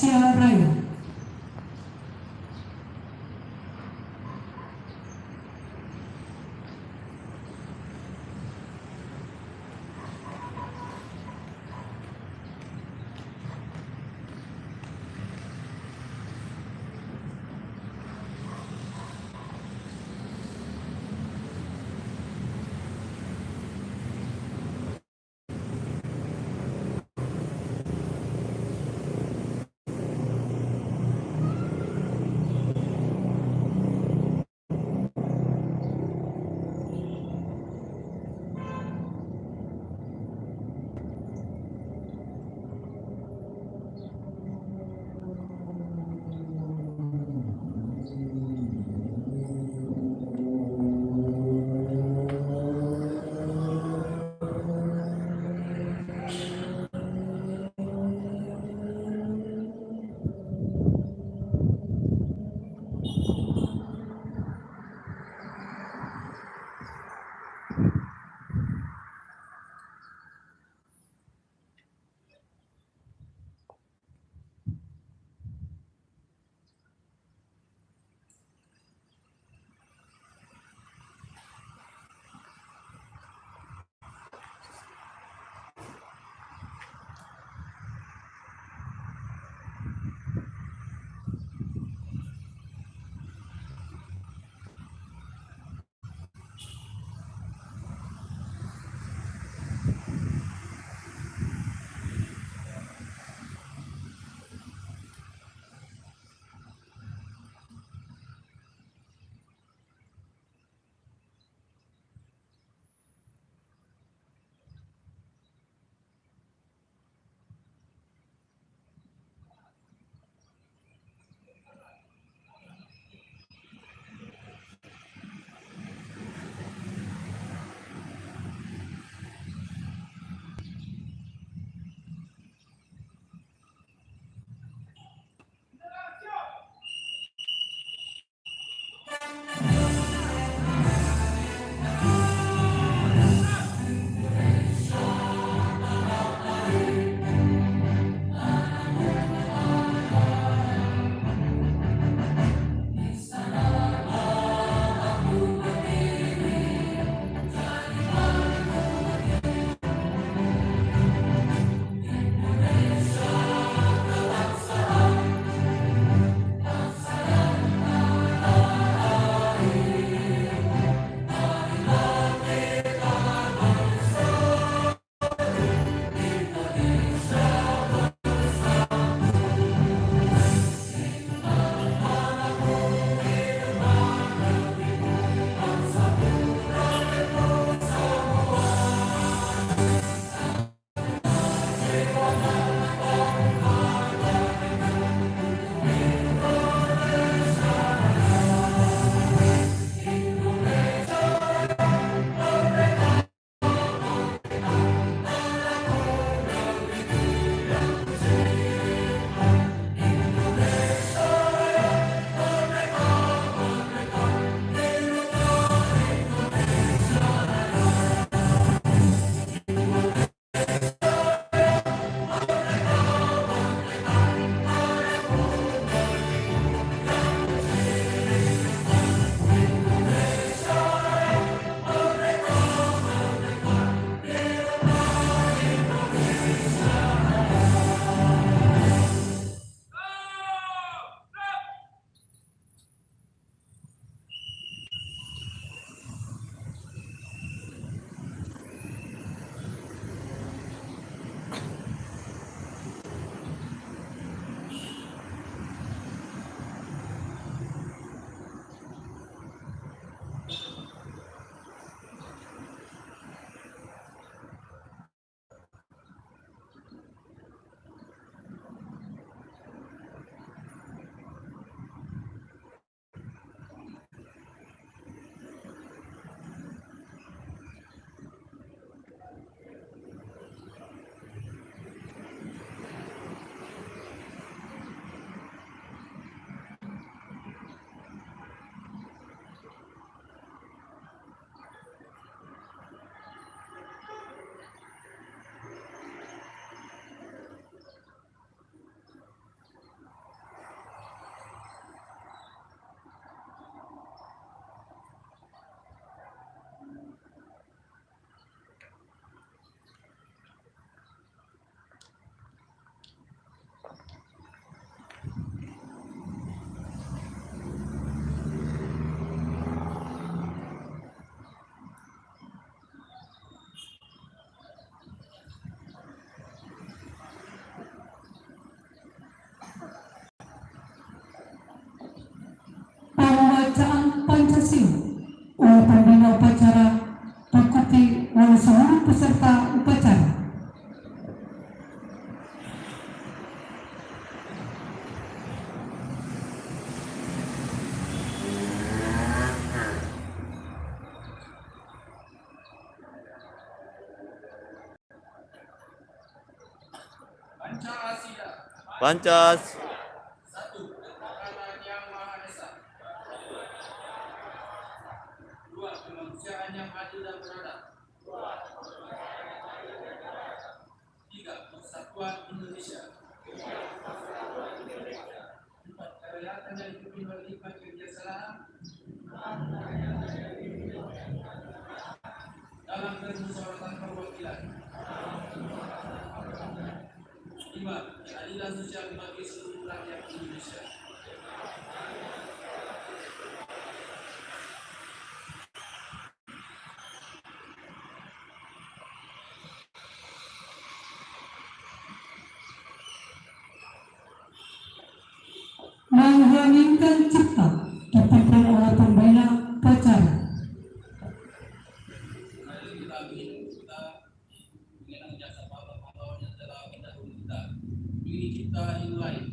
Tasya Raya. pembacaan Pancasila oleh pembina upacara diikuti oleh seluruh peserta upacara. Pancas. Satu, ketuhanan yang Maha Esa. Dua, kemanusiaan yang adil dan beradab. Tiga, persatuan Indonesia. Empat, kerakyatan yang dipimpin oleh hikmat kebijaksanaan dalam bermusyawaratan perwakilan. Lima, keadilan sosial bagi seluruh rakyat Indonesia. Mengheningkan cipta dipimpin oleh pembina upacara. Mari kita mengenang jasa pahlawan yang telah mendahului kita. Pilih cipta yang lain.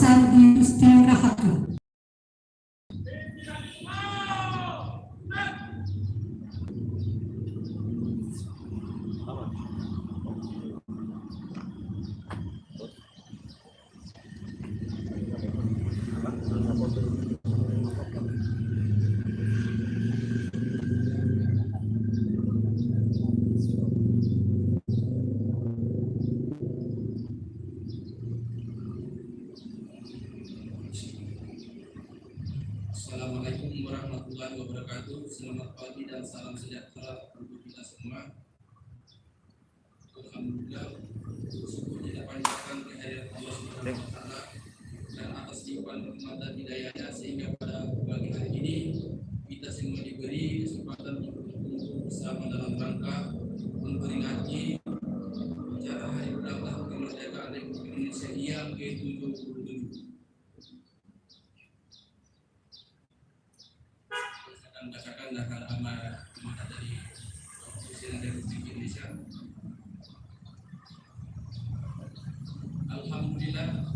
Sandi Gusti Rahayu. Assalamualaikum warahmatullahi wabarakatuh. Selamat pagi dan salam sejahtera untuk kita semua. Alhamdulillah, syukur kita panjatkan kehadiran Allah Subhanahu wa Ta'ala dan atas limpahan rahmat hidayahnya sehingga pada pagi hari ini kita semua diberi kesempatan untuk berkumpul bersama dalam rangka memperingati acara Hari Ulang Tahun Kemerdekaan Republik Indonesia yang ke-77. Bacakanlah hal amanah dari Presiden Republik Indonesia. Alhamdulillah,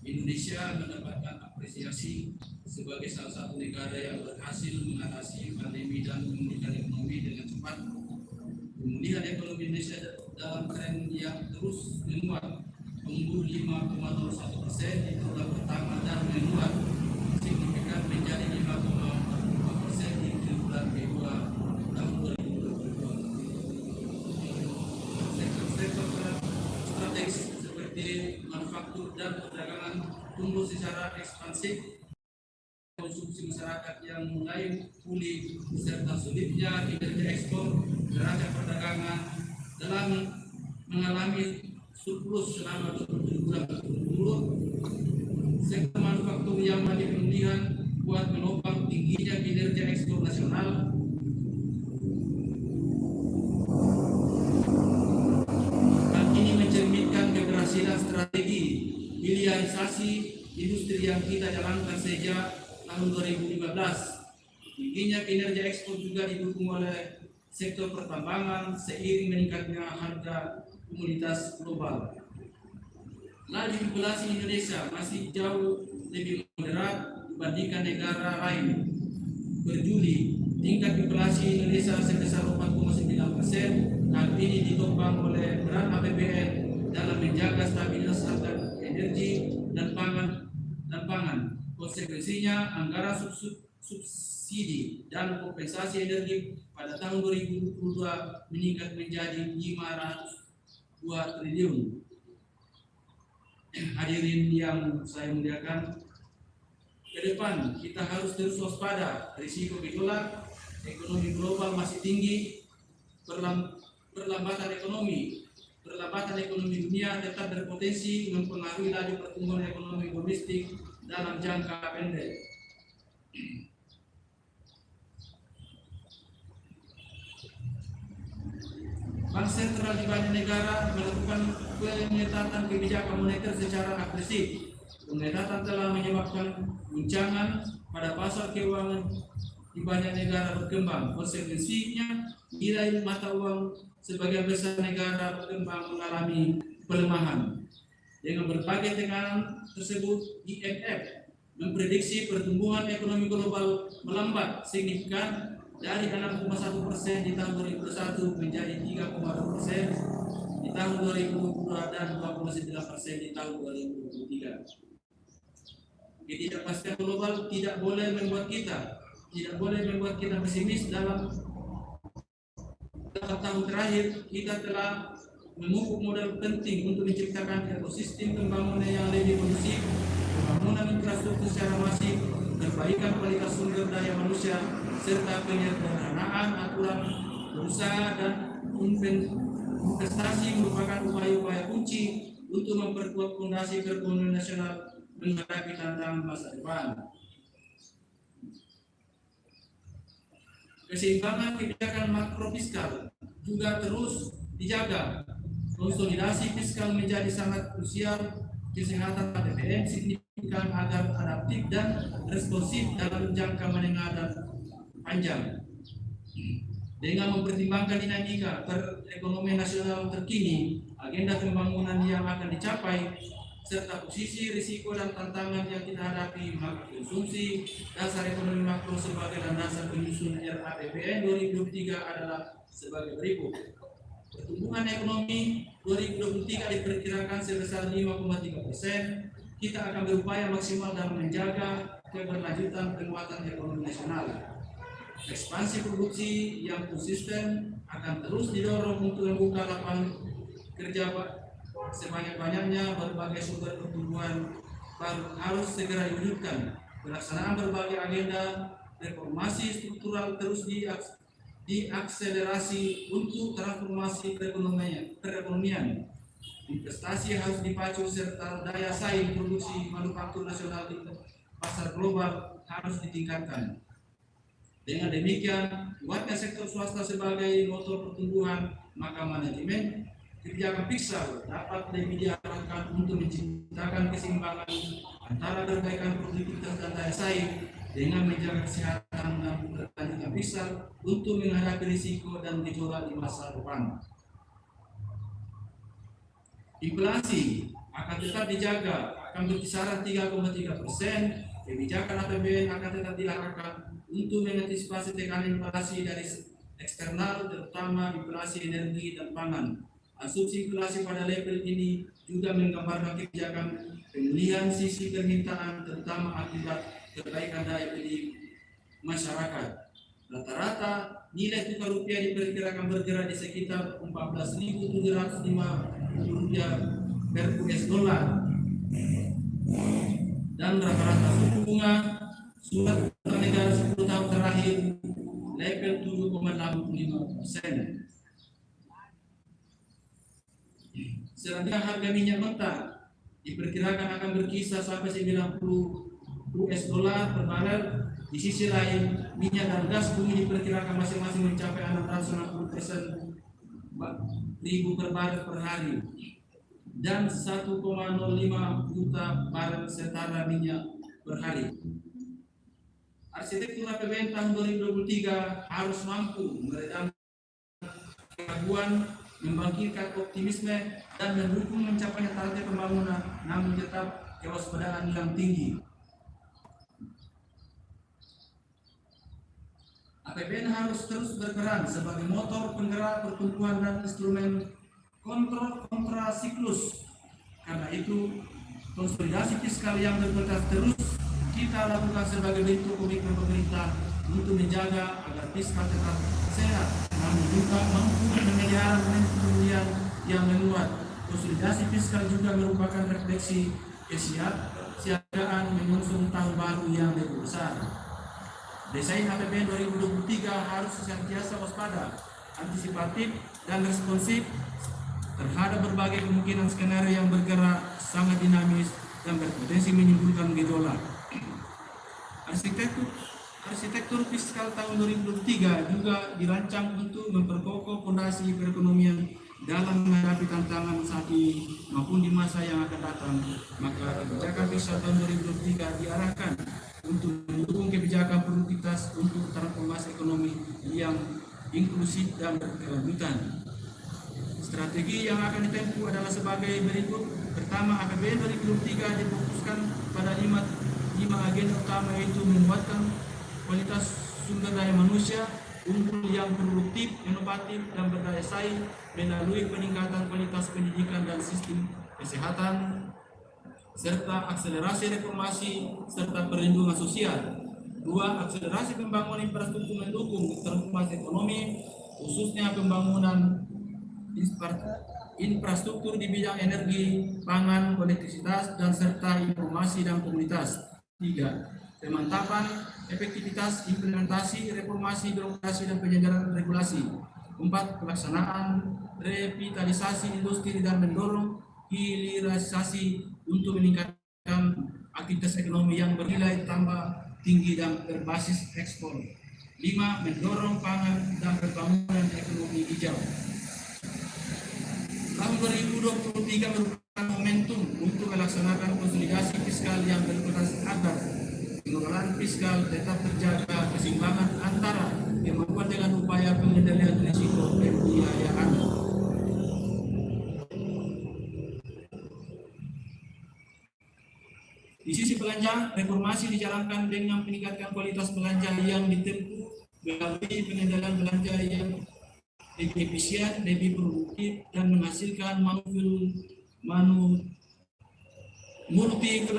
Indonesia mendapatkan apresiasi sebagai salah satu negara yang berhasil mengatasi pandemi dan memulihkan ekonomi dengan cepat. Pemulihan ekonomi Indonesia dalam tren yang terus menguat, tumbuh 5,01% di bulan pertama dan menguat signifikan menjadi 5,4% di bulan Februari tahun 2022. Sektor-sektor strategis seperti manufaktur dan perdagangan tumbuh secara ekspansif. Konsumsi masyarakat yang mulai pulih beserta sulitnya kinerja ekspor neraca perdagangan dalam mengalami surplus selama 27 bulan berturut-turut. Sektor manufaktur yang menjadi pemulihan buat menopang tingginya kinerja ekspor nasional. Hal ini mencerminkan keberhasilan strategi hilirisasi industri yang kita jalankan sejak tahun 2015. Tingginya kinerja ekspor juga didukung oleh sektor pertambangan seiring meningkatnya harga komoditas global. Laju inflasi Indonesia masih jauh lebih moderat dibandingkan negara lain. Per Juli, tingkat inflasi Indonesia sebesar 4,9%. Hal ini ditopang oleh peran APBN dalam menjaga stabilitas harga energi dan pangan. Konsekuensinya, anggaran subsidi dan kompensasi energi pada tahun 2022 meningkat menjadi 502 triliun. Hadirin yang saya muliakan, ke depan kita harus terus waspada risiko gejolak ekonomi global masih tinggi. Perlambatan ekonomi dunia tetap berpotensi mempengaruhi laju pertumbuhan ekonomi domestik dalam jangka pendek. Bank sentral di banyak negara melakukan pengetatan kebijakan moneter secara agresif. Pengetatan telah menyebabkan guncangan pada pasar keuangan di banyak negara berkembang. Konsekuensinya, nilai mata uang sebagian besar negara berkembang mengalami pelemahan. Dengan berbagai tekanan tersebut, IMF memprediksi pertumbuhan ekonomi global melambat signifikan dari 6,1% di tahun 2021 menjadi 3,2% di tahun 2022 dan 2,9% di tahun 2023. Ketidakpastian global tidak boleh membuat kita pesimis. Dalam tahun terakhir kita telah memupuk modal penting untuk menciptakan ekosistem pembangunan yang lebih kondusif, pembangunan infrastruktur secara masif, perbaikan kualitas sumber daya manusia, serta penyederhanaan aturan berusaha dan investasi merupakan upaya-upaya kunci untuk memperkuat fondasi perekonomian nasional menghadapi tantangan masa depan. Keseimbangan kebijakan makrofiskal juga terus dijaga. Konsolidasi fiskal menjadi sangat krusial. Kesehatan APBN signifikan agar adaptif dan responsif dalam jangka menengah dan panjang. Dengan mempertimbangkan dinamika perekonomian nasional terkini, agenda pembangunan yang akan dicapai serta posisi risiko dan tantangan yang kita hadapi, maka konsumsi dasar ekonomi makro sebagai landasan penyusun RAPBN 2023 adalah sebagai berikut. Pertumbuhan ekonomi 2023 diperkirakan sebesar 5,3%. Kita akan berupaya maksimal dalam menjaga keberlanjutan penguatan ekonomi nasional. Ekspansi produksi yang konsisten akan terus didorong untuk membuka lapangan kerja sebanyak-banyaknya. Berbagai sumber pertumbuhan baru harus segera diwujudkan. Pelaksanaan berbagai agenda reformasi struktural terus diakselerasi untuk transformasi perekonomian. Investasi harus dipacu serta daya saing produksi manufaktur nasional di pasar global harus ditingkatkan. Dengan demikian, kuatnya sektor swasta sebagai motor pertumbuhan, maka manajemen kebijakan fiskal dapat lebih diarahkan untuk menciptakan keseimbangan antara perbaikan produktivitas dan daya saing dengan menjaga kesehatan dan keberlanjutan fiskal untuk menghadapi risiko dan gejolak di masa depan. Inflasi akan tetap dijaga, akan berkisaran 3,3%. Kebijakan APBN akan tetap diarahkan untuk mengantisipasi tekanan inflasi dari eksternal, terutama inflasi energi dan pangan. Asumsi inflasi pada level ini juga menggambarkan kebijakan pemulihan sisi permintaan, terutama akibat perbaikan daya beli masyarakat. Rata-rata nilai tukar rupiah diperkirakan bergerak di sekitar 14.750 rupiah per US dollar, dan rata-rata suku bunga surat utang negara 10 tahun terakhir level 7,65%. Selanjutnya harga minyak mentah diperkirakan akan berkisar sampai 90 US dollar per barel. Di sisi lain, minyak dan gas bumi diperkirakan masing-masing mencapai 660% ribu per barel per hari dan 1,05 juta barel setara minyak per hari. Arsitektur APBN tahun 2023 harus mampu meredam keraguan, membangkitkan optimisme, dan mendukung mencapainya target pembangunan, namun tetap kewaspadaan yang tinggi. APBN harus terus berperan sebagai motor penggerak pertumbuhan dan instrumen kontrol kontrasiklus. Karena itu, konsolidasi fiskal yang berkualitas terus kita lakukan sebagai bentuk komitmen pemerintah untuk menjaga agar fiskal tetap sehat, namun juga mampu memelihara momentum pemulihan yang menguat. Konsolidasi fiskal juga merupakan refleksi kesiapsiagaan mengusung tahun baru yang lebih besar. Desain APBN 2023 harus senantiasa waspada, antisipatif, dan responsif terhadap berbagai kemungkinan skenario yang bergerak sangat dinamis dan berpotensi menimbulkan gejolak. Arsitektur fiskal tahun 2023 juga dirancang untuk memperkokoh fondasi perekonomian dalam menghadapi tantangan saat ini maupun di masa yang akan datang. Maka kebijakan fiskal tahun 2023 diarahkan untuk mendukung kebijakan produktivitas untuk transformasi ekonomi yang inklusif dan berkelanjutan. Strategi yang akan ditempuh adalah sebagai berikut. Pertama, APBN 2023 difokuskan pada lima agenda utama, yaitu menguatkan kualitas sumber daya manusia unggul yang produktif, inovatif, dan berdaya saing melalui peningkatan kualitas pendidikan dan sistem kesehatan, serta akselerasi reformasi serta perlindungan sosial. Dua, akselerasi pembangunan infrastruktur mendukung transformasi ekonomi, khususnya pembangunan infrastruktur di bidang energi, pangan, konektivitas, dan serta informasi dan komunitas. Tiga, pemantapan efektivitas implementasi reformasi birokrasi dan penyelenggaraan regulasi. Empat, pelaksanaan revitalisasi industri dan mendorong hilirisasi untuk meningkatkan aktivitas ekonomi yang bernilai tambah tinggi dan berbasis ekspor. 5. Mendorong pangan dan pembangunan ekonomi hijau. Tahun 2023 merupakan momentum untuk melaksanakan konsolidasi fiskal yang berkualitas agar pengelolaan fiskal tetap terjaga keseimbangan antara kemampuan dengan upaya pengendalian risiko pembiayaan. Di sisi belanja, reformasi dijalankan dengan meningkatkan kualitas belanja yang ditempuh melalui pengendalian belanja yang lebih efisien, lebih produktif, dan menghasilkan multi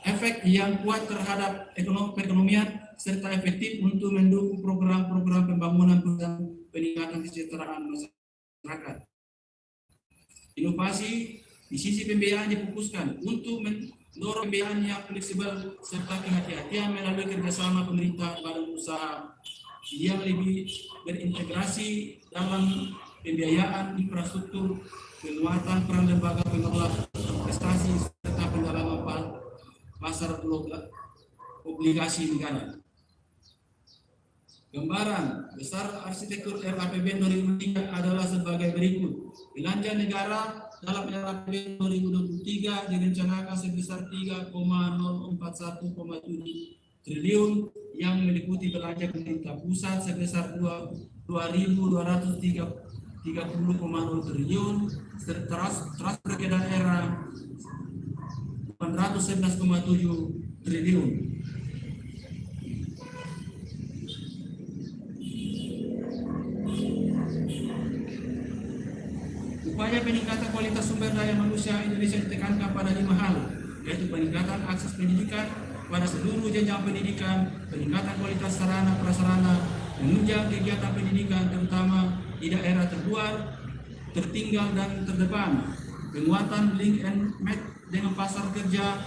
efek yang kuat terhadap perekonomian serta efektif untuk mendukung program-program pembangunan dan peningkatan kesejahteraan masyarakat. Inovasi di sisi pembiayaan difokuskan untuk mendorong pembiayaan yang fleksibel serta kehati-hatian melalui kerjasama pemerintah badan usaha yang lebih berintegrasi dalam pembiayaan infrastruktur, penguatan peran lembaga pengelola investasi serta pendalaman pasar obligasi negara. Gambaran besar arsitektur RAPBN 2003 adalah sebagai berikut. Belanja negara dalam RAPBN 2023 direncanakan sebesar 3,041,7 triliun yang meliputi belanja pemerintah pusat sebesar 2.230,0 triliun, transfer ke daerah 811,7 triliun. Upaya peningkatan kualitas sumber daya manusia Indonesia ditekankan pada 5 hal, yaitu peningkatan akses pendidikan pada seluruh jenjang pendidikan, peningkatan kualitas sarana prasarana, menunjang kegiatan pendidikan terutama di daerah terluar, tertinggal dan terdepan, penguatan link and match dengan pasar kerja,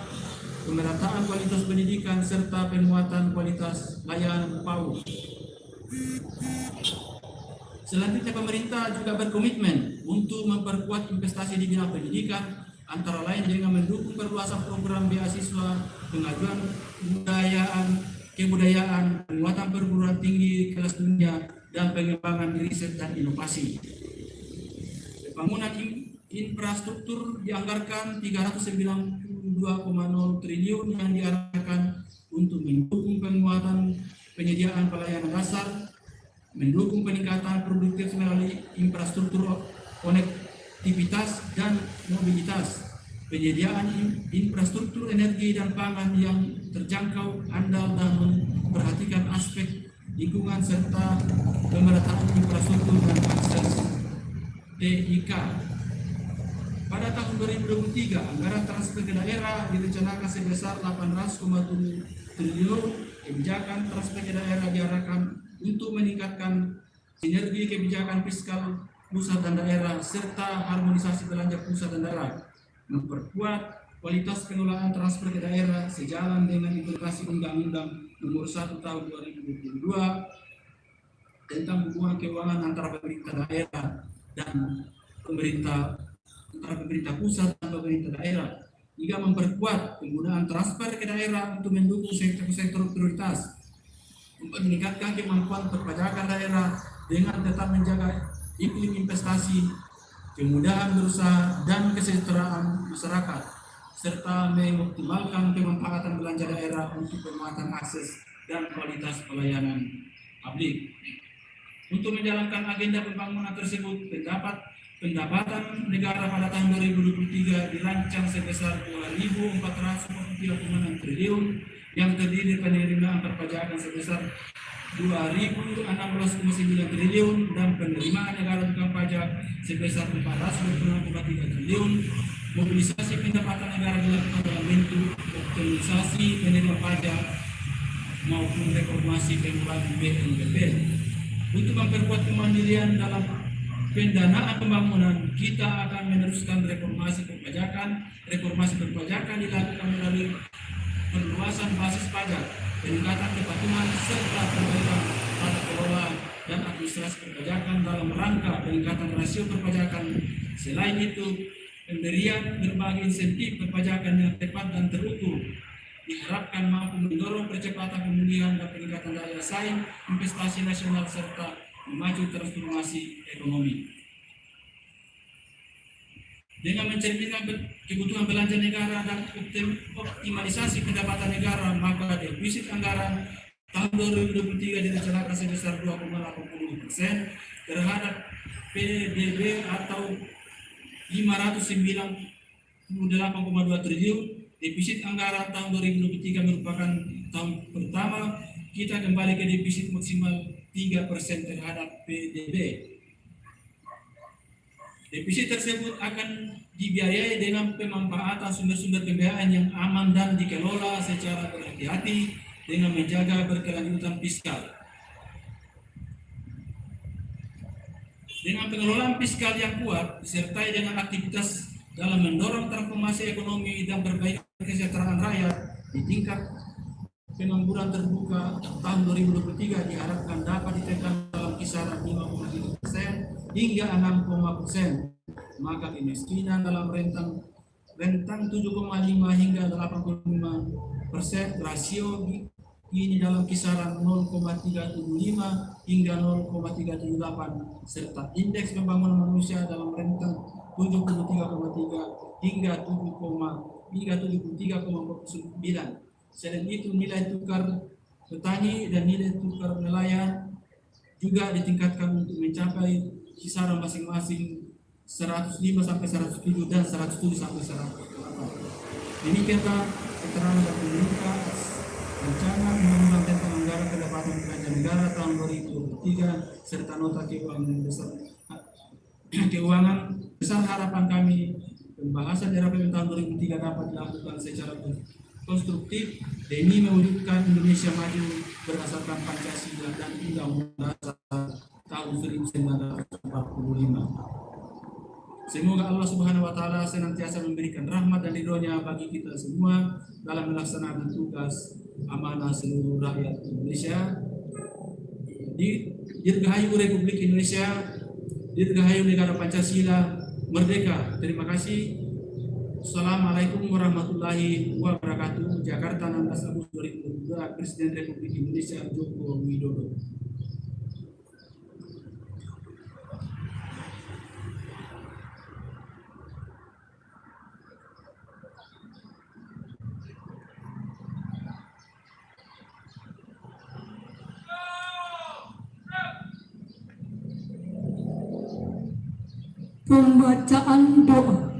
pemerataan kualitas pendidikan serta penguatan kualitas layanan PAUD. Selanjutnya, pemerintah juga berkomitmen untuk memperkuat investasi di bidang pendidikan, antara lain dengan mendukung perluasan program beasiswa, pengajuan kebudayaan, penguatan perguruan tinggi kelas dunia, dan pengembangan riset dan inovasi. Pembangunan infrastruktur dianggarkan 392,0 triliun yang diarahkan untuk mendukung penguatan penyediaan pelayanan dasar, mendukung peningkatan produktif melalui infrastruktur konektivitas dan mobilitas, penyediaan infrastruktur energi dan pangan yang terjangkau, andal, dan memperhatikan aspek lingkungan serta pemerataan infrastruktur dan akses TIK. Pada tahun 2023, anggaran transfer ke daerah direncanakan sebesar 800,7 triliun. Kebijakan transfer ke daerah diarahkan untuk meningkatkan sinergi kebijakan fiskal pusat dan daerah serta harmonisasi belanja pusat dan daerah, memperkuat kualitas pengelolaan transfer ke daerah sejalan dengan implementasi Undang-Undang Nomor 1 Tahun 2022 tentang hubungan keuangan antara pemerintah daerah dan pemerintah pusat dan pemerintah daerah, hingga memperkuat penggunaan transfer ke daerah untuk mendukung sektor-sektor prioritas, meningkatkan kemampuan perpajakan daerah dengan tetap menjaga iklim investasi, kemudahan berusaha, dan kesejahteraan masyarakat, serta mengoptimalkan pemanfaatan belanja daerah untuk penguatan akses dan kualitas pelayanan publik. Untuk menjalankan agenda pembangunan tersebut, pendapatan negara pada tahun 2023 dirancang sebesar 2.443,6 triliun yang terdiri dari penerimaan perpajakan sebesar 2.016,9 triliun dan penerimaan negara bukan pajak sebesar 426,3 triliun. Mobilisasi pendapatan negara dilakukan dalam bentuk optimalisasi penerimaan pajak maupun reformasi pengurangan BNPB. Untuk memperkuat kemandirian dalam pendanaan pembangunan, kita akan meneruskan reformasi perpajakan. Reformasi perpajakan dilakukan melalui perluasan basis pajak, peningkatan kepatuhan serta perbaikan tata kelola dan administrasi perpajakan dalam rangka peningkatan rasio perpajakan. Selain itu, pemberian berbagai insentif perpajakan yang tepat dan terukur diharapkan mampu mendorong percepatan pemulihan dan peningkatan daya saing investasi nasional serta memacu transformasi ekonomi. Dengan mencerminkan kebutuhan belanja negara dan optimalisasi pendapatan negara, maka defisit anggaran tahun 2023 direncanakan sebesar 2,80% terhadap PDB atau 598,2 triliun Defisit anggaran tahun 2023 merupakan tahun pertama kita kembali ke defisit maksimal 3% terhadap PDB. Defisit tersebut akan dibiayai dengan pemanfaatan sumber-sumber pembiayaan yang aman dan dikelola secara berhati-hati dengan menjaga berkelanjutan fiskal. Dengan pengelolaan fiskal yang kuat disertai dengan aktivitas dalam mendorong transformasi ekonomi dan perbaikan kesejahteraan rakyat di tingkat pengangguran terbuka tahun 2023 diharapkan dapat ditekan dalam kisaran 5,3% hingga 6,%. Maka kemiskinan dalam rentang 7,5 hingga 85%, rasio ini dalam kisaran 0,375 hingga 0,378, serta indeks pembangunan manusia dalam rentang 73,3 hingga 73,49. Selain itu nilai tukar petani dan nilai tukar nelayan juga ditingkatkan untuk mencapai kisaran masing-masing 105 sampai 107 dan 107 sampai 108. Demikianlah keterangan dari pemerintah rancangan undang-undang tentang anggaran pendapatan belanja negara tahun 2023 serta nota keuangan besar. Harapan kami pembahasan RAPBN tahun 2003 dapat dilakukan secara konstruktif demi mewujudkan Indonesia maju berdasarkan Pancasila dan Undang-Undang Dasar tahun 1945. Semoga Allah Subhanahu wa taala senantiasa memberikan rahmat dan ridho-Nya bagi kita semua dalam melaksanakan tugas amanah seluruh rakyat Indonesia. Dirgahayu Republik Indonesia, dirgahayu negara Pancasila, merdeka. Terima kasih. Assalamualaikum warahmatullahi wabarakatuh. Jakarta 16 Agustus 2022, Presiden Republik Indonesia Joko Widodo. Pembacaan doa.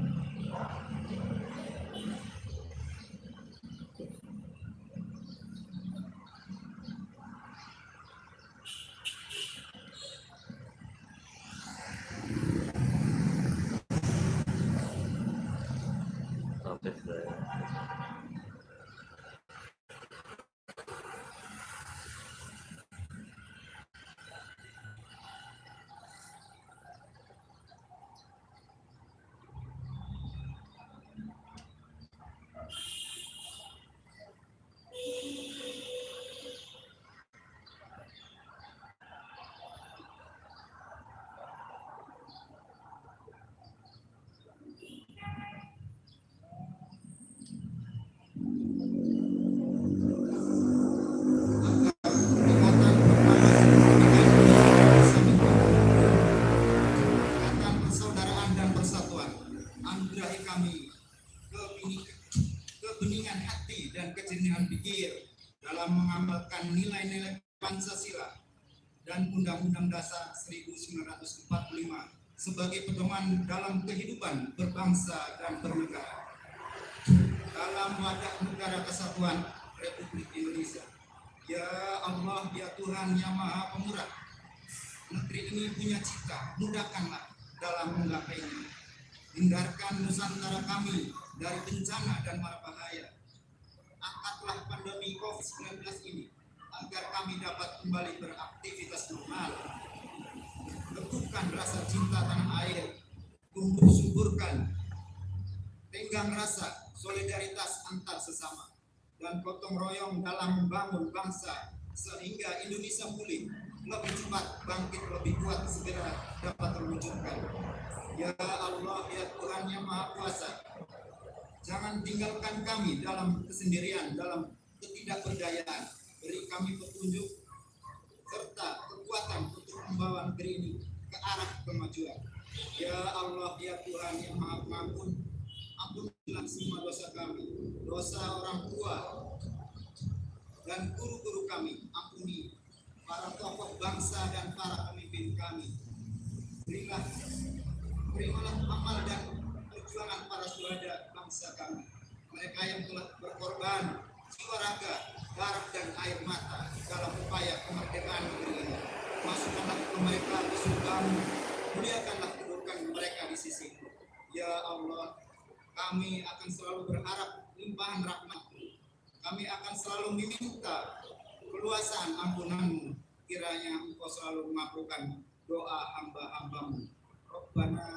Kebeningan hati dan kejernihan pikir dalam mengamalkan nilai-nilai Pancasila dan Undang-Undang Dasar 1945 sebagai pedoman dalam kehidupan berbangsa dan bernegara. Dalam wadah negara kesatuan Republik Indonesia. Ya Allah, ya Tuhan yang Maha Pemurah, negeri ini punya cita, mudahkanlah dalam menggapainya. Hindarkan Nusantara kami dari bencana dan mara bahaya. Angkatlah pandemi COVID-19 ini agar kami dapat kembali beraktivitas normal. Teguhkan rasa cinta tanah air, tumbuh suburkan, tenggang rasa solidaritas antar sesama, dan gotong royong dalam membangun bangsa sehingga Indonesia pulih lebih cepat, bangkit lebih kuat, segera dapat terwujudkan. Ya Allah, ya Tuhan yang Maha Kuasa, jangan tinggalkan kami dalam kesendirian, dalam ketidakberdayaan. Beri kami petunjuk serta kekuatan untuk membawa negeri ini ke arah kemajuan. Ya Allah, ya Tuhan yang Maha Pengampun, ampunilah semua dosa kami, dosa orang tua dan guru-guru kami. Ampuni para tokoh bangsa dan para pemimpin kami. Terimalah amal dan perjuangan para syuhada bangsa kami. mereka yang telah berkorban jiwa raga, darah dan air mata dalam upaya kemerdekaan negeri ini. Masukkanlah mereka ke surgamu, muliakanlah kedudukan mereka di sisimu. Ya Allah, kami akan selalu berharap limpahan rahmat-Mu. Kami akan selalu meminta keluasan ampunan-Mu. Kiranya Engkau selalu mengabulkan doa hamba-hamba-Mu. Rabbana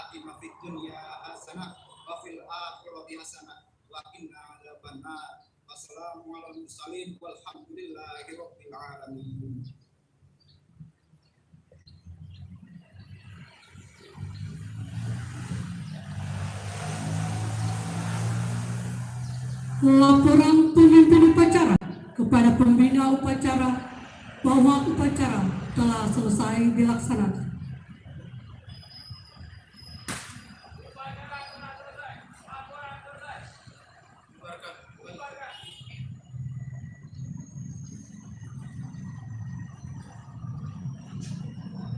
atina fid dunya hasanah wa fil akhirati hasanah wa qina adzabannar. Wassalamu ala mursalin walhamdulillahi rabbil alamin. Laporan pemimpin upacara kepada pembina upacara bahwa upacara telah selesai dilaksanakan.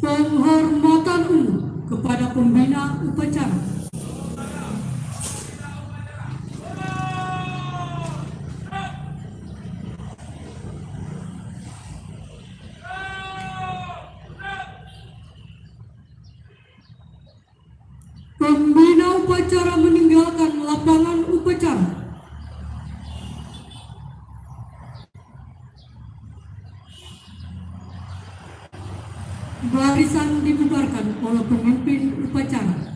Penghormatan umum kepada pembina upacara. Pembina upacara meninggalkan lapangan upacara. Barisan dibubarkan oleh pemimpin upacara.